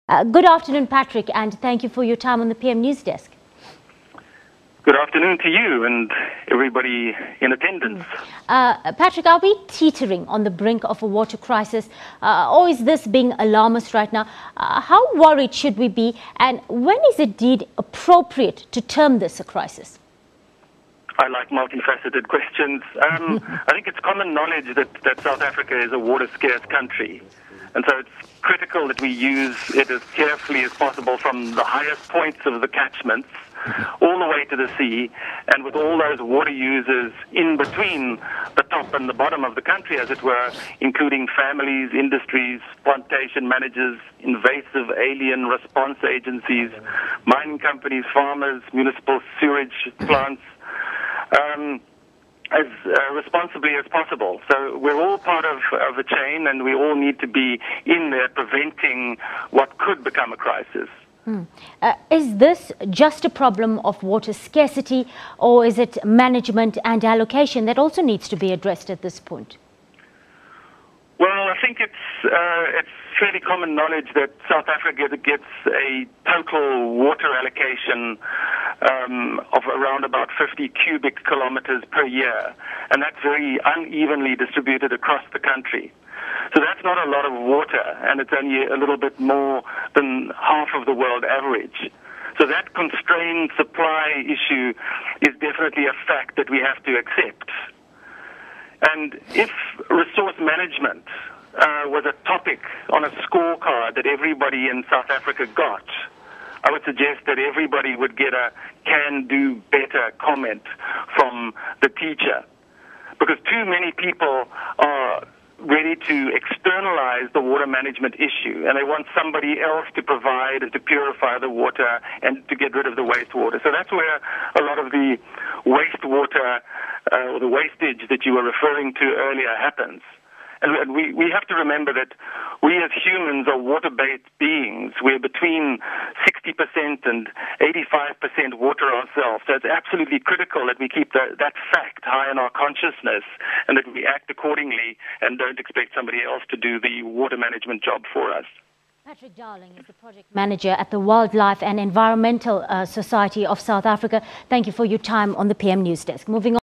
Good afternoon, Patrick, and thank you for your time on the PM News Desk. Good afternoon to you and everybody in attendance. Patrick, are we teetering on the brink of a water crisis, or is this being alarmist right now? How worried should we be, and when is it indeed appropriate to term this a crisis? I like multifaceted questions. I think it's common knowledge that South Africa is a water-scarce country. And so it's critical that we use it as carefully as possible from the highest points of the catchments all the way to the sea, and with all those water users in between the top and the bottom of the country, as it were, including families, industries, plantation managers, invasive alien response agencies, mining companies, farmers, municipal sewage plants, as responsibly as possible. So we're all part of a chain, and we all need to be in there preventing what could become a crisis. Is this just a problem of water scarcity, or is it management and allocation that also needs to be addressed at this point? Well, I think it's fairly common knowledge that South Africa gets a total water allocation of around about 50 cubic kilometers per year, and that's very unevenly distributed across the country. So that's not a lot of water, and it's only a little bit more than half of the world average. So that constrained supply issue is definitely a fact that we have to accept. And if resource management was a topic on a scorecard that everybody in South Africa got, I would suggest that everybody would get a can-do better comment from the teacher. Because too many people are ready to externalize the water management issue, and they want somebody else to provide and to purify the water and to get rid of the wastewater. So that's where a lot of the wastewater or the wastage that you were referring to earlier happens. And we have to remember that we as humans are water-based beings. We're between 60% and 85% water ourselves. So it's absolutely critical that we keep that fact high in our consciousness and that we act accordingly and don't expect somebody else to do the water management job for us. Patrick Dowling is the project manager at the Wildlife and Environmental Society of South Africa. Thank you for your time on the PM News Desk. Moving on.